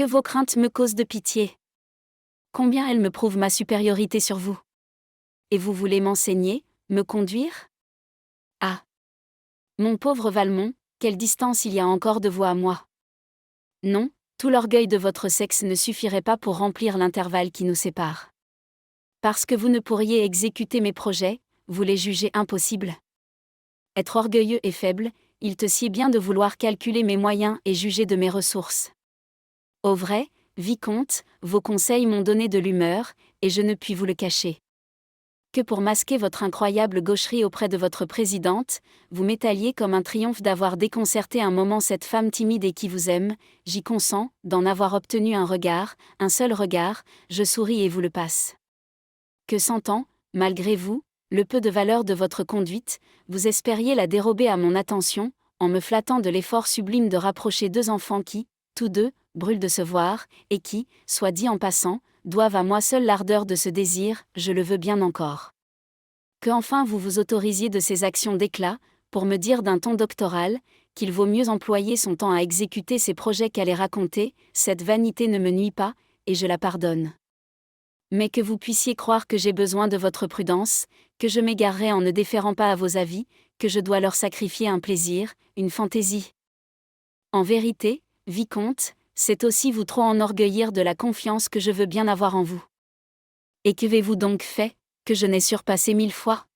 Que vos craintes me causent de pitié. Combien elles me prouvent ma supériorité sur vous. Et vous voulez m'enseigner, me conduire? Ah! Mon pauvre Valmont, quelle distance il y a encore de vous à moi. Non, tout l'orgueil de votre sexe ne suffirait pas pour remplir l'intervalle qui nous sépare. Parce que vous ne pourriez exécuter mes projets, vous les jugez impossibles. Être orgueilleux et faible, il te sied bien de vouloir calculer mes moyens et juger de mes ressources. Au vrai, vicomte, vos conseils m'ont donné de l'humeur, et je ne puis vous le cacher. Que pour masquer votre incroyable gaucherie auprès de votre présidente, vous m'étaliez comme un triomphe d'avoir déconcerté un moment cette femme timide et qui vous aime, j'y consens, d'en avoir obtenu un regard, un seul regard, je souris et vous le passe. Que sentant, malgré vous, le peu de valeur de votre conduite, vous espériez la dérober à mon attention, en me flattant de l'effort sublime de rapprocher deux enfants qui, tous deux, brûlent de se voir, et qui, soit dit en passant, doivent à moi seul l'ardeur de ce désir, je le veux bien encore. Que enfin vous vous autorisiez de ces actions d'éclat, pour me dire d'un ton doctoral, qu'il vaut mieux employer son temps à exécuter ses projets qu'à les raconter, cette vanité ne me nuit pas, et je la pardonne. Mais que vous puissiez croire que j'ai besoin de votre prudence, que je m'égarerai en ne déférant pas à vos avis, que je dois leur sacrifier un plaisir, une fantaisie. En vérité, vicomte, c'est aussi vous trop enorgueillir de la confiance que je veux bien avoir en vous. Et qu'avez-vous donc fait, que je n'ai surpassé 1000 fois?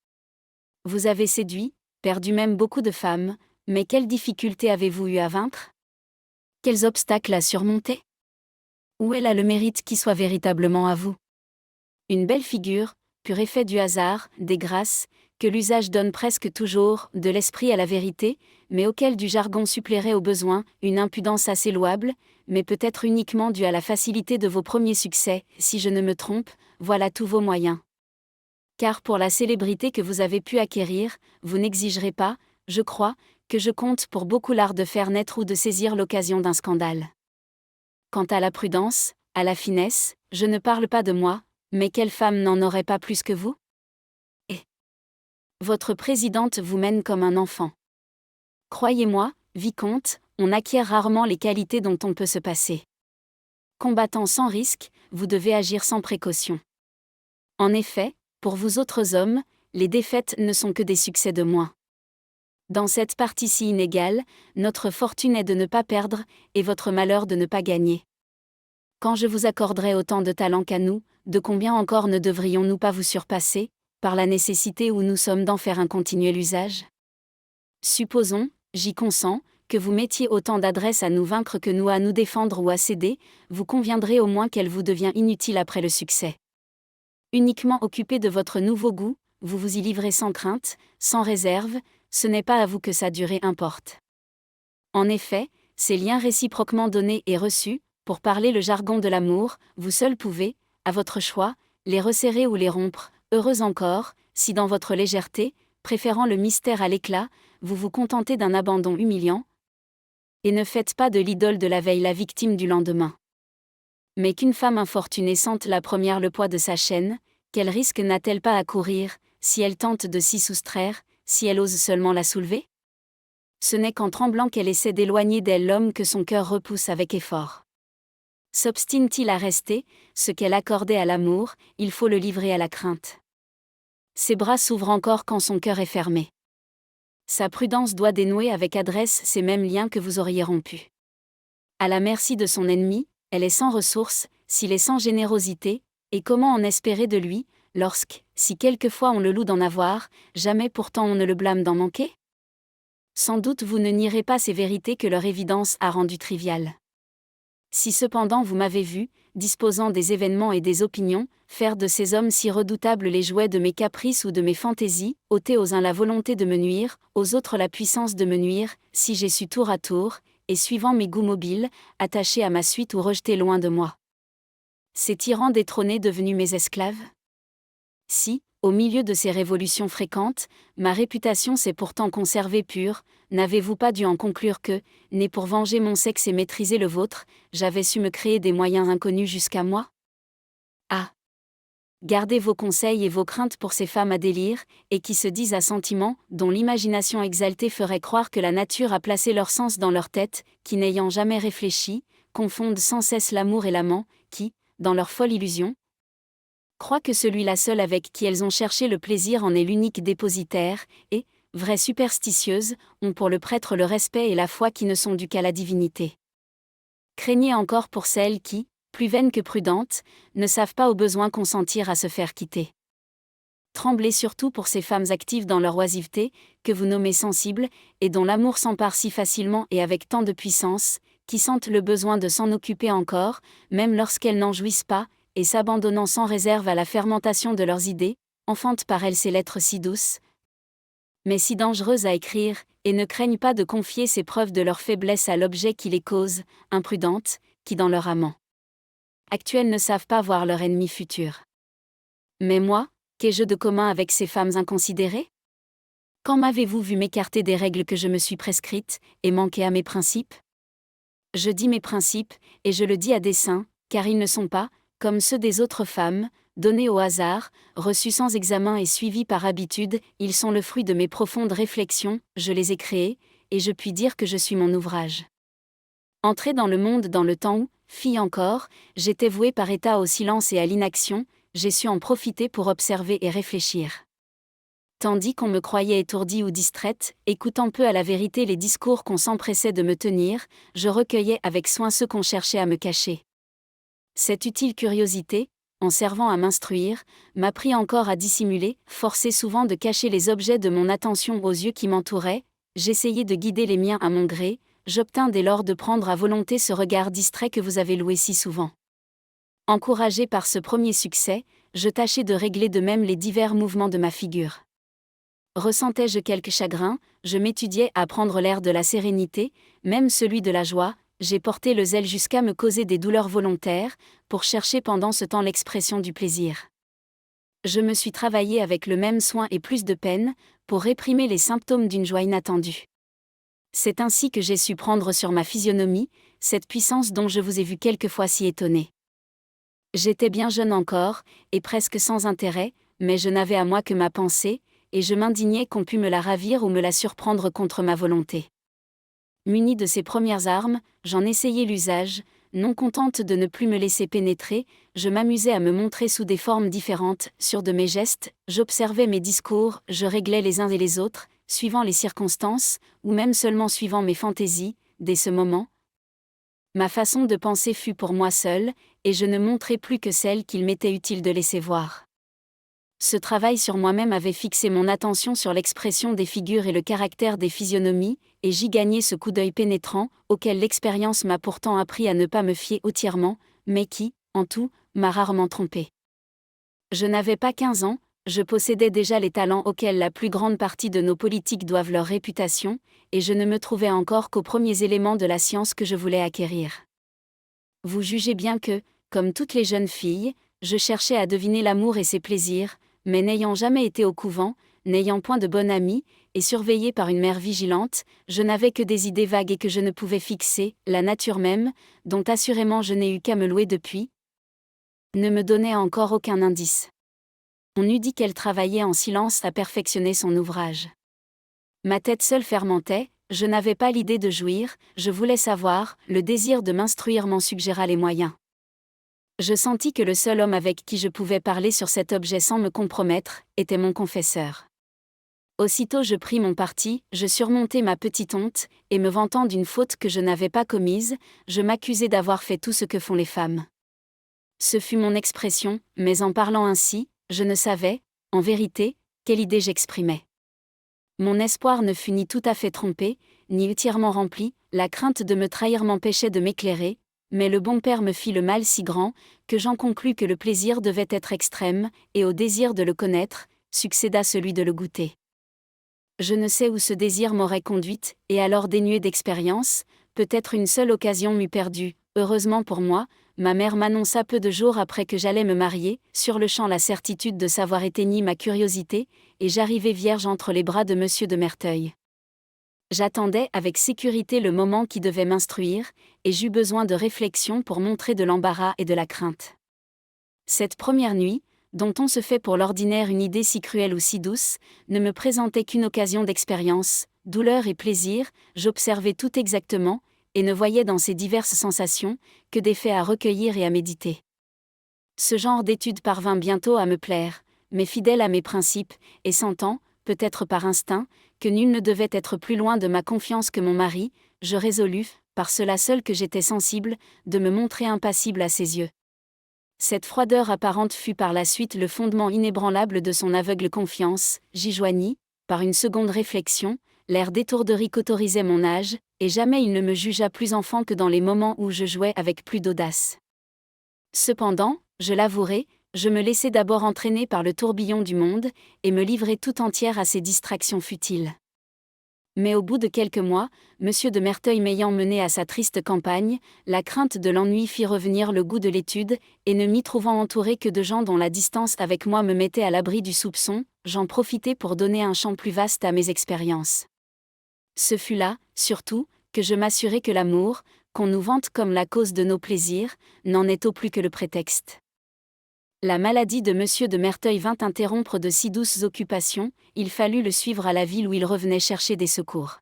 Vous avez séduit, perdu même beaucoup de femmes, mais quelles difficultés avez-vous eu à vaincre? Quels obstacles à surmonter? Où est là le mérite qui soit véritablement à vous? Une belle figure, pur effet du hasard, des grâces, que l'usage donne presque toujours, de l'esprit à la vérité, mais auquel du jargon suppléerait au besoin, une impudence assez louable, mais peut-être uniquement due à la facilité de vos premiers succès, si je ne me trompe, voilà tous vos moyens. Car pour la célébrité que vous avez pu acquérir, vous n'exigerez pas, je crois, que je compte pour beaucoup l'art de faire naître ou de saisir l'occasion d'un scandale. Quant à la prudence, à la finesse, je ne parle pas de moi, mais quelle femme n'en aurait pas plus que vous? Et votre présidente vous mène comme un enfant. Croyez-moi, vicomte, on acquiert rarement les qualités dont on peut se passer. Combattant sans risque, vous devez agir sans précaution. En effet, pour vous autres hommes, les défaites ne sont que des succès de moins. Dans cette partie si inégale, notre fortune est de ne pas perdre, et votre malheur de ne pas gagner. Quand je vous accorderai autant de talent qu'à nous, de combien encore ne devrions-nous pas vous surpasser, par la nécessité où nous sommes d'en faire un continuel usage? Supposons, j'y consens, que vous mettiez autant d'adresse à nous vaincre que nous à nous défendre ou à céder, vous conviendrez au moins qu'elle vous devient inutile après le succès. Uniquement occupé de votre nouveau goût, vous vous y livrez sans crainte, sans réserve, ce n'est pas à vous que sa durée importe. En effet, ces liens réciproquement donnés et reçus, pour parler le jargon de l'amour, vous seul pouvez, à votre choix, les resserrer ou les rompre, heureux encore, si dans votre légèreté, préférant le mystère à l'éclat, vous vous contentez d'un abandon humiliant, et ne faites pas de l'idole de la veille la victime du lendemain. Mais qu'une femme infortunée sente la première le poids de sa chaîne, quel risque n'a-t-elle pas à courir, si elle tente de s'y soustraire, si elle ose seulement la soulever? Ce n'est qu'en tremblant qu'elle essaie d'éloigner d'elle l'homme que son cœur repousse avec effort. S'obstine-t-il à rester, ce qu'elle accordait à l'amour, il faut le livrer à la crainte. Ses bras s'ouvrent encore quand son cœur est fermé. Sa prudence doit dénouer avec adresse ces mêmes liens que vous auriez rompus. À la merci de son ennemi, elle est sans ressources, s'il est sans générosité, et comment en espérer de lui, lorsque, si quelquefois on le loue d'en avoir, jamais pourtant on ne le blâme d'en manquer? Sans doute vous ne nierez pas ces vérités que leur évidence a rendues triviales. Si cependant vous m'avez vu, disposant des événements et des opinions, faire de ces hommes si redoutables les jouets de mes caprices ou de mes fantaisies, ôter aux uns la volonté de me nuire, aux autres la puissance de me nuire, si j'ai su tour à tour, et suivant mes goûts mobiles, attacher à ma suite ou rejeter loin de moi ces tyrans détrônés devenus mes esclaves? Si, au milieu de ces révolutions fréquentes, ma réputation s'est pourtant conservée pure, n'avez-vous pas dû en conclure que, né pour venger mon sexe et maîtriser le vôtre, j'avais su me créer des moyens inconnus jusqu'à moi? Ah! Gardez vos conseils et vos craintes pour ces femmes à délire, et qui se disent à sentiments, dont l'imagination exaltée ferait croire que la nature a placé leur sens dans leur tête, qui n'ayant jamais réfléchi, confondent sans cesse l'amour et l'amant, qui, dans leur folle illusion, croient que celui-là seul avec qui elles ont cherché le plaisir en est l'unique dépositaire, et, vraies superstitieuses, ont pour le prêtre le respect et la foi qui ne sont dus qu'à la divinité. Craignez encore pour celles qui, plus vaines que prudentes, ne savent pas au besoin consentir à se faire quitter. Tremblez surtout pour ces femmes actives dans leur oisiveté, que vous nommez sensibles, et dont l'amour s'empare si facilement et avec tant de puissance, qui sentent le besoin de s'en occuper encore, même lorsqu'elles n'en jouissent pas, et s'abandonnant sans réserve à la fermentation de leurs idées, enfantent par elles ces lettres si douces, mais si dangereuses à écrire, et ne craignent pas de confier ces preuves de leur faiblesse à l'objet qui les cause, imprudentes, qui dans leur amant actuel ne savent pas voir leur ennemi futur. Mais moi, qu'ai-je de commun avec ces femmes inconsidérées ? Quand m'avez-vous vu m'écarter des règles que je me suis prescrites, et manquer à mes principes ? Je dis mes principes, et je le dis à dessein, car ils ne sont pas, comme ceux des autres femmes, donnés au hasard, reçus sans examen et suivis par habitude, ils sont le fruit de mes profondes réflexions, je les ai créés, et je puis dire que je suis mon ouvrage. Entré dans le monde dans le temps où, fille encore, j'étais vouée par état au silence et à l'inaction, j'ai su en profiter pour observer et réfléchir. Tandis qu'on me croyait étourdie ou distraite, écoutant peu à la vérité les discours qu'on s'empressait de me tenir, je recueillais avec soin ceux qu'on cherchait à me cacher. Cette utile curiosité, en servant à m'instruire, m'apprit encore à dissimuler, forcé souvent de cacher les objets de mon attention aux yeux qui m'entouraient, j'essayais de guider les miens à mon gré, j'obtins dès lors de prendre à volonté ce regard distrait que vous avez loué si souvent. Encouragé par ce premier succès, je tâchais de régler de même les divers mouvements de ma figure. Ressentais-je quelque chagrin, je m'étudiais à prendre l'air de la sérénité, même celui de la joie, j'ai porté le zèle jusqu'à me causer des douleurs volontaires, pour chercher pendant ce temps l'expression du plaisir. Je me suis travaillé avec le même soin et plus de peine, pour réprimer les symptômes d'une joie inattendue. C'est ainsi que j'ai su prendre sur ma physionomie, cette puissance dont je vous ai vu quelquefois si étonné. J'étais bien jeune encore, et presque sans intérêt, mais je n'avais à moi que ma pensée, et je m'indignais qu'on pût me la ravir ou me la surprendre contre ma volonté. Munie de ces premières armes, j'en essayai l'usage, non contente de ne plus me laisser pénétrer, je m'amusais à me montrer sous des formes différentes, sur de mes gestes, j'observais mes discours, je réglais les uns et les autres, suivant les circonstances, ou même seulement suivant mes fantaisies, dès ce moment. Ma façon de penser fut pour moi seule, et je ne montrai plus que celle qu'il m'était utile de laisser voir. Ce travail sur moi-même avait fixé mon attention sur l'expression des figures et le caractère des physionomies, et j'y gagnai ce coup d'œil pénétrant, auquel l'expérience m'a pourtant appris à ne pas me fier entièrement, mais qui, en tout, m'a rarement trompé. Je n'avais pas 15 ans, je possédais déjà les talents auxquels la plus grande partie de nos politiques doivent leur réputation, et je ne me trouvais encore qu'aux premiers éléments de la science que je voulais acquérir. Vous jugez bien que, comme toutes les jeunes filles, je cherchais à deviner l'amour et ses plaisirs, mais n'ayant jamais été au couvent, n'ayant point de bonne amie, et surveillée par une mère vigilante, je n'avais que des idées vagues et que je ne pouvais fixer, la nature même, dont assurément je n'ai eu qu'à me louer depuis, ne me donnait encore aucun indice. On eût dit qu'elle travaillait en silence à perfectionner son ouvrage. Ma tête seule fermentait, je n'avais pas l'idée de jouir, je voulais savoir, le désir de m'instruire m'en suggéra les moyens. Je sentis que le seul homme avec qui je pouvais parler sur cet objet sans me compromettre, était mon confesseur. Aussitôt je pris mon parti, je surmontai ma petite honte, et me vantant d'une faute que je n'avais pas commise, je m'accusai d'avoir fait tout ce que font les femmes. Ce fut mon expression, mais en parlant ainsi, je ne savais, en vérité, quelle idée j'exprimais. Mon espoir ne fut ni tout à fait trompé, ni entièrement rempli, la crainte de me trahir m'empêchait de m'éclairer, mais le bon père me fit le mal si grand, que j'en conclus que le plaisir devait être extrême, et au désir de le connaître, succéda celui de le goûter. Je ne sais où ce désir m'aurait conduite, et alors dénuée d'expérience, peut-être une seule occasion m'eût perdue. Heureusement pour moi, ma mère m'annonça peu de jours après que j'allais me marier, sur-le-champ la certitude de savoir éteigni ma curiosité, et j'arrivai vierge entre les bras de monsieur de Merteuil. J'attendais avec sécurité le moment qui devait m'instruire, et j'eus besoin de réflexion pour montrer de l'embarras et de la crainte. Cette première nuit, dont on se fait pour l'ordinaire une idée si cruelle ou si douce, ne me présentait qu'une occasion d'expérience, douleur et plaisir, j'observai tout exactement, et ne voyais dans ces diverses sensations que des faits à recueillir et à méditer. Ce genre d'étude parvint bientôt à me plaire, mais fidèle à mes principes, et sentant, peut-être par instinct, que nul ne devait être plus loin de ma confiance que mon mari, je résolus, par cela seul que j'étais sensible, de me montrer impassible à ses yeux. Cette froideur apparente fut par la suite le fondement inébranlable de son aveugle confiance, j'y joignis, par une seconde réflexion, l'air d'étourderie qu'autorisait mon âge, et jamais il ne me jugea plus enfant que dans les moments où je jouais avec plus d'audace. Cependant, je l'avouerai, je me laissai d'abord entraîner par le tourbillon du monde, et me livrai tout entière à ses distractions futiles. Mais au bout de quelques mois, M. de Merteuil m'ayant mené à sa triste campagne, la crainte de l'ennui fit revenir le goût de l'étude, et ne m'y trouvant entouré que de gens dont la distance avec moi me mettait à l'abri du soupçon, j'en profitai pour donner un champ plus vaste à mes expériences. Ce fut là, surtout, que je m'assurai que l'amour, qu'on nous vante comme la cause de nos plaisirs, n'en est au plus que le prétexte. La maladie de M. de Merteuil vint interrompre de si douces occupations, il fallut le suivre à la ville où il revenait chercher des secours.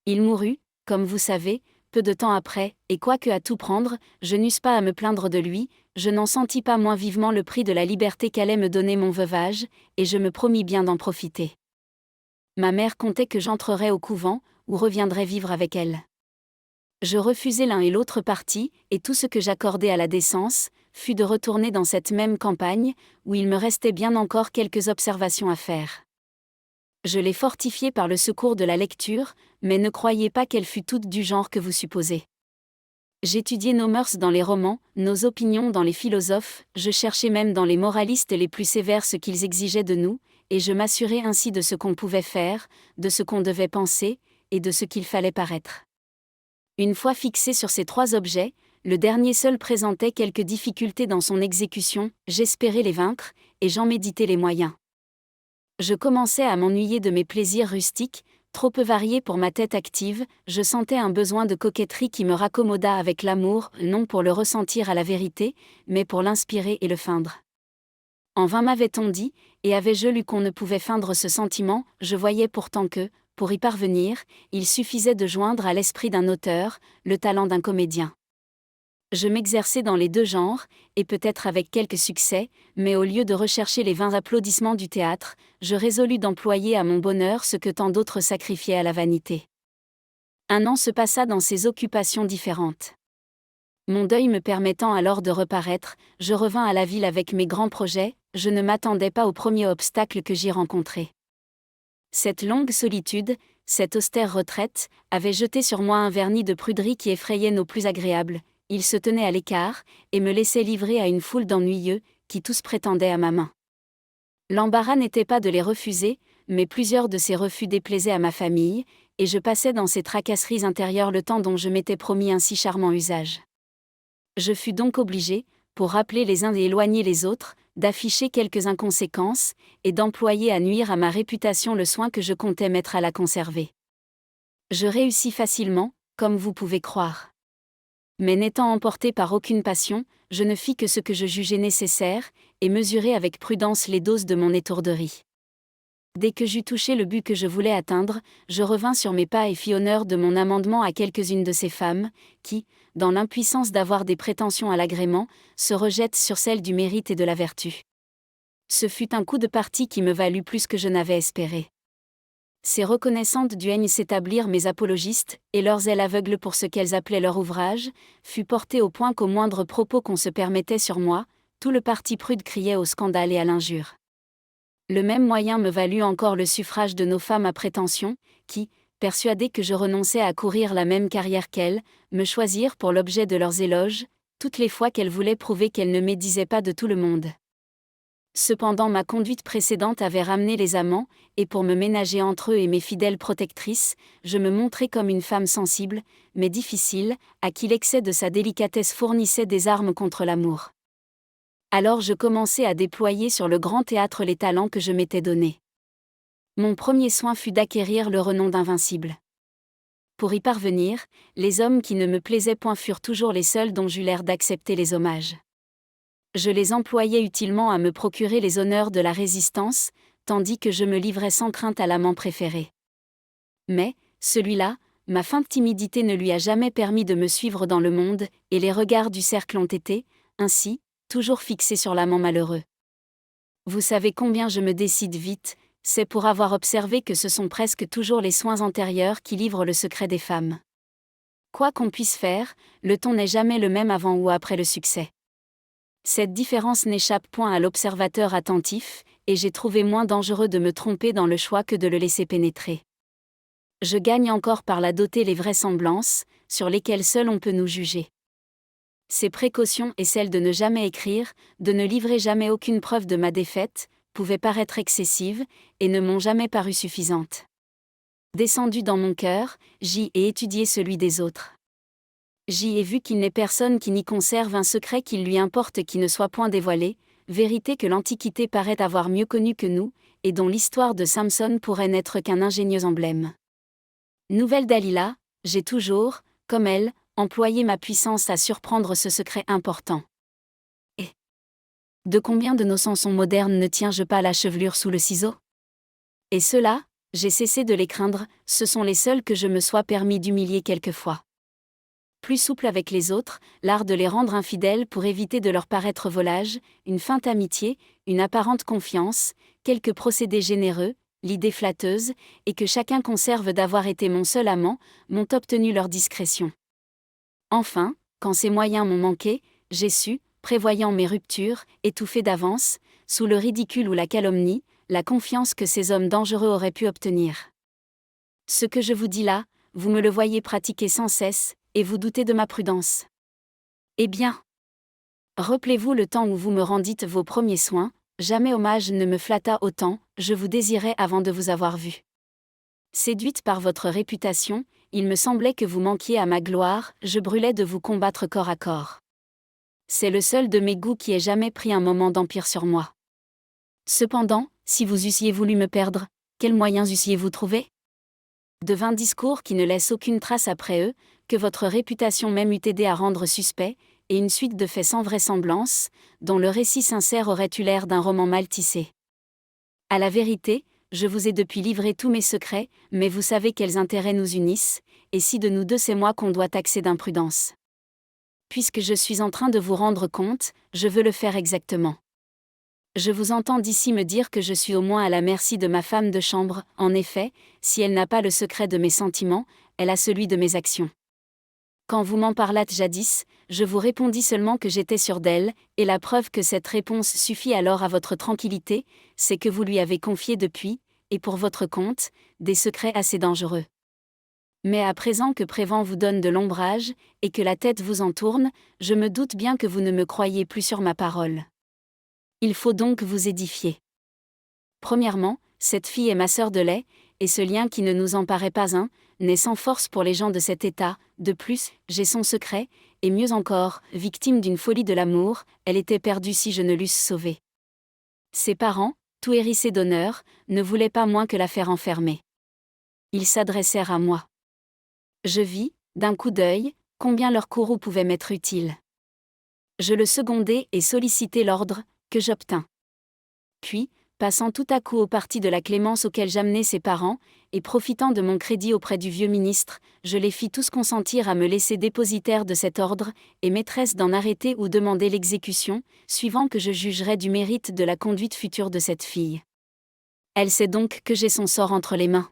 Il mourut, comme vous savez, peu de temps après, et quoique à tout prendre, je n'eusse pas à me plaindre de lui, je n'en sentis pas moins vivement le prix de la liberté qu'allait me donner mon veuvage, et je me promis bien d'en profiter. Ma mère comptait que j'entrerais au couvent, ou reviendrais vivre avec elle. Je refusai l'un et l'autre parti, et tout ce que j'accordai à la décence, fut de retourner dans cette même campagne, où il me restait bien encore quelques observations à faire. Je les fortifiai par le secours de la lecture, mais ne croyez pas qu'elle fût toute du genre que vous supposez. J'étudiai nos mœurs dans les romans, nos opinions dans les philosophes, je cherchai même dans les moralistes les plus sévères ce qu'ils exigeaient de nous, et je m'assurai ainsi de ce qu'on pouvait faire, de ce qu'on devait penser, et de ce qu'il fallait paraître. Une fois fixé sur ces trois objets, le dernier seul présentait quelques difficultés dans son exécution, j'espérais les vaincre, et j'en méditais les moyens. Je commençais à m'ennuyer de mes plaisirs rustiques, trop peu variés pour ma tête active, je sentais un besoin de coquetterie qui me raccommoda avec l'amour, non pour le ressentir à la vérité, mais pour l'inspirer et le feindre. En vain m'avait-on dit, et avais-je lu qu'on ne pouvait feindre ce sentiment, je voyais pourtant que, pour y parvenir, il suffisait de joindre à l'esprit d'un auteur, le talent d'un comédien. Je m'exerçai dans les deux genres, et peut-être avec quelque succès, mais au lieu de rechercher les vains applaudissements du théâtre, je résolus d'employer à mon bonheur ce que tant d'autres sacrifiaient à la vanité. Un an se passa dans ces occupations différentes. Mon deuil me permettant alors de reparaître, je revins à la ville avec mes grands projets, je ne m'attendais pas au premier obstacle que j'y rencontrai. Cette longue solitude, cette austère retraite, avait jeté sur moi un vernis de pruderie qui effrayait nos plus agréables. Il se tenait à l'écart, et me laissait livrer à une foule d'ennuyeux, qui tous prétendaient à ma main. L'embarras n'était pas de les refuser, mais plusieurs de ces refus déplaisaient à ma famille, et je passais dans ces tracasseries intérieures le temps dont je m'étais promis un si charmant usage. Je fus donc obligé, pour rappeler les uns et éloigner les autres, d'afficher quelques inconséquences, et d'employer à nuire à ma réputation le soin que je comptais mettre à la conserver. Je réussis facilement, comme vous pouvez croire. Mais n'étant emporté par aucune passion, je ne fis que ce que je jugeais nécessaire, et mesurai avec prudence les doses de mon étourderie. Dès que j'eus touché le but que je voulais atteindre, je revins sur mes pas et fis honneur de mon amendement à quelques-unes de ces femmes, qui, dans l'impuissance d'avoir des prétentions à l'agrément, se rejettent sur celles du mérite et de la vertu. Ce fut un coup de partie qui me valut plus que je n'avais espéré. Ces reconnaissantes duègnes s'établirent mes apologistes, et leur zèle aveugle pour ce qu'elles appelaient leur ouvrage, fut porté au point qu'au moindre propos qu'on se permettait sur moi, tout le parti prude criait au scandale et à l'injure. Le même moyen me valut encore le suffrage de nos femmes à prétention, qui, persuadées que je renonçais à courir la même carrière qu'elles, me choisirent pour l'objet de leurs éloges, toutes les fois qu'elles voulaient prouver qu'elles ne médisaient pas de tout le monde. Cependant ma conduite précédente avait ramené les amants, et pour me ménager entre eux et mes fidèles protectrices, je me montrai comme une femme sensible, mais difficile, à qui l'excès de sa délicatesse fournissait des armes contre l'amour. Alors je commençai à déployer sur le grand théâtre les talents que je m'étais donnés. Mon premier soin fut d'acquérir le renom d'invincible. Pour y parvenir, les hommes qui ne me plaisaient point furent toujours les seuls dont j'eus l'air d'accepter les hommages. Je les employais utilement à me procurer les honneurs de la résistance, tandis que je me livrais sans crainte à l'amant préféré. Mais, celui-là, ma feinte timidité ne lui a jamais permis de me suivre dans le monde, et les regards du cercle ont été, ainsi, toujours fixés sur l'amant malheureux. Vous savez combien je me décide vite, c'est pour avoir observé que ce sont presque toujours les soins antérieurs qui livrent le secret des femmes. Quoi qu'on puisse faire, le ton n'est jamais le même avant ou après le succès. Cette différence n'échappe point à l'observateur attentif, et j'ai trouvé moins dangereux de me tromper dans le choix que de le laisser pénétrer. Je gagne encore par la doter les vraisemblances, sur lesquelles seul on peut nous juger. Ces précautions et celles de ne jamais écrire, de ne livrer jamais aucune preuve de ma défaite, pouvaient paraître excessives, et ne m'ont jamais paru suffisantes. Descendu dans mon cœur, j'y ai étudié celui des autres. J'y ai vu qu'il n'est personne qui n'y conserve un secret qu'il lui importe qui ne soit point dévoilé, vérité que l'Antiquité paraît avoir mieux connue que nous, et dont l'histoire de Samson pourrait n'être qu'un ingénieux emblème. Nouvelle Dalila, j'ai toujours, comme elle, employé ma puissance à surprendre ce secret important. Et de combien de nos chansons modernes ne tiens-je pas la chevelure sous le ciseau? Et ceux-là, j'ai cessé de les craindre, ce sont les seuls que je me sois permis d'humilier quelquefois. Plus souple avec les autres, l'art de les rendre infidèles pour éviter de leur paraître volage, une feinte amitié, une apparente confiance, quelques procédés généreux, l'idée flatteuse, et que chacun conserve d'avoir été mon seul amant, m'ont obtenu leur discrétion. Enfin, quand ces moyens m'ont manqué, j'ai su, prévoyant mes ruptures, étouffer d'avance, sous le ridicule ou la calomnie, la confiance que ces hommes dangereux auraient pu obtenir. Ce que je vous dis là, vous me le voyez pratiquer sans cesse, et vous doutez de ma prudence. Eh bien, rappelez-vous le temps où vous me rendîtes vos premiers soins, jamais hommage ne me flatta autant, je vous désirais avant de vous avoir vu. Séduite par votre réputation, il me semblait que vous manquiez à ma gloire, je brûlais de vous combattre corps à corps. C'est le seul de mes goûts qui ait jamais pris un moment d'empire sur moi. Cependant, si vous eussiez voulu me perdre, quels moyens eussiez-vous trouvé? De vains discours qui ne laissent aucune trace après eux, que votre réputation même eût aidé à rendre suspect, et une suite de faits sans vraisemblance, dont le récit sincère aurait eu l'air d'un roman mal tissé. À la vérité, je vous ai depuis livré tous mes secrets, mais vous savez quels intérêts nous unissent, et si de nous deux c'est moi qu'on doit taxer d'imprudence. Puisque je suis en train de vous rendre compte, je veux le faire exactement. Je vous entends d'ici me dire que je suis au moins à la merci de ma femme de chambre, en effet, si elle n'a pas le secret de mes sentiments, elle a celui de mes actions. Quand vous m'en parlâtes jadis, je vous répondis seulement que j'étais sûre d'elle, et la preuve que cette réponse suffit alors à votre tranquillité, c'est que vous lui avez confié depuis, et pour votre compte, des secrets assez dangereux. Mais à présent que Prévan vous donne de l'ombrage, et que la tête vous en tourne, je me doute bien que vous ne me croyez plus sur ma parole. Il faut donc vous édifier. Premièrement, cette fille est ma sœur de lait, et ce lien qui ne nous en paraît pas un, n'est sans force pour les gens de cet état. De plus, j'ai son secret, et mieux encore, victime d'une folie de l'amour, elle était perdue si je ne l'eusse sauvée. Ses parents, tout hérissés d'honneur, ne voulaient pas moins que la faire enfermer. Ils s'adressèrent à moi. Je vis, d'un coup d'œil, combien leur courroux pouvait m'être utile. Je le secondai et sollicitai l'ordre, que j'obtins. Puis, passant tout à coup au parti de la clémence auquel j'amenai ses parents, et profitant de mon crédit auprès du vieux ministre, je les fis tous consentir à me laisser dépositaire de cet ordre, et maîtresse d'en arrêter ou demander l'exécution, suivant que je jugerais du mérite de la conduite future de cette fille. Elle sait donc que j'ai son sort entre les mains.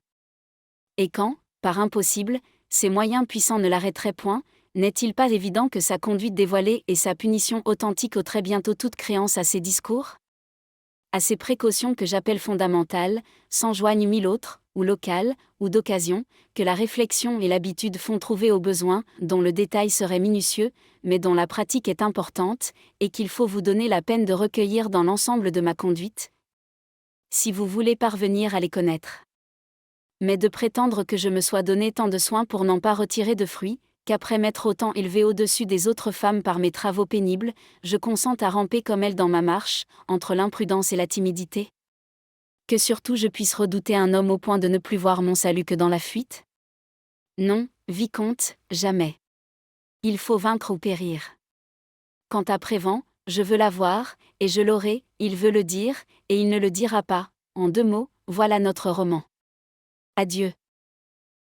Et quand, par impossible, ses moyens puissants ne l'arrêteraient point, n'est-il pas évident que sa conduite dévoilée et sa punition authentique ôteraient bientôt toute créance à ses discours? À ces précautions que j'appelle fondamentales, s'en joignent mille autres, ou locales, ou d'occasion, que la réflexion et l'habitude font trouver au besoin, dont le détail serait minutieux, mais dont la pratique est importante, et qu'il faut vous donner la peine de recueillir dans l'ensemble de ma conduite, si vous voulez parvenir à les connaître. Mais de prétendre que je me sois donné tant de soins pour n'en pas retirer de fruits, qu'après m'être autant élevé au-dessus des autres femmes par mes travaux pénibles, je consens à ramper comme elles dans ma marche, entre l'imprudence et la timidité? Que surtout je puisse redouter un homme au point de ne plus voir mon salut que dans la fuite? Non, vicomte, jamais. Il faut vaincre ou périr. Quant à Prévan, je veux l'avoir, et je l'aurai, il veut le dire, et il ne le dira pas. En 2 mots, voilà notre roman. Adieu.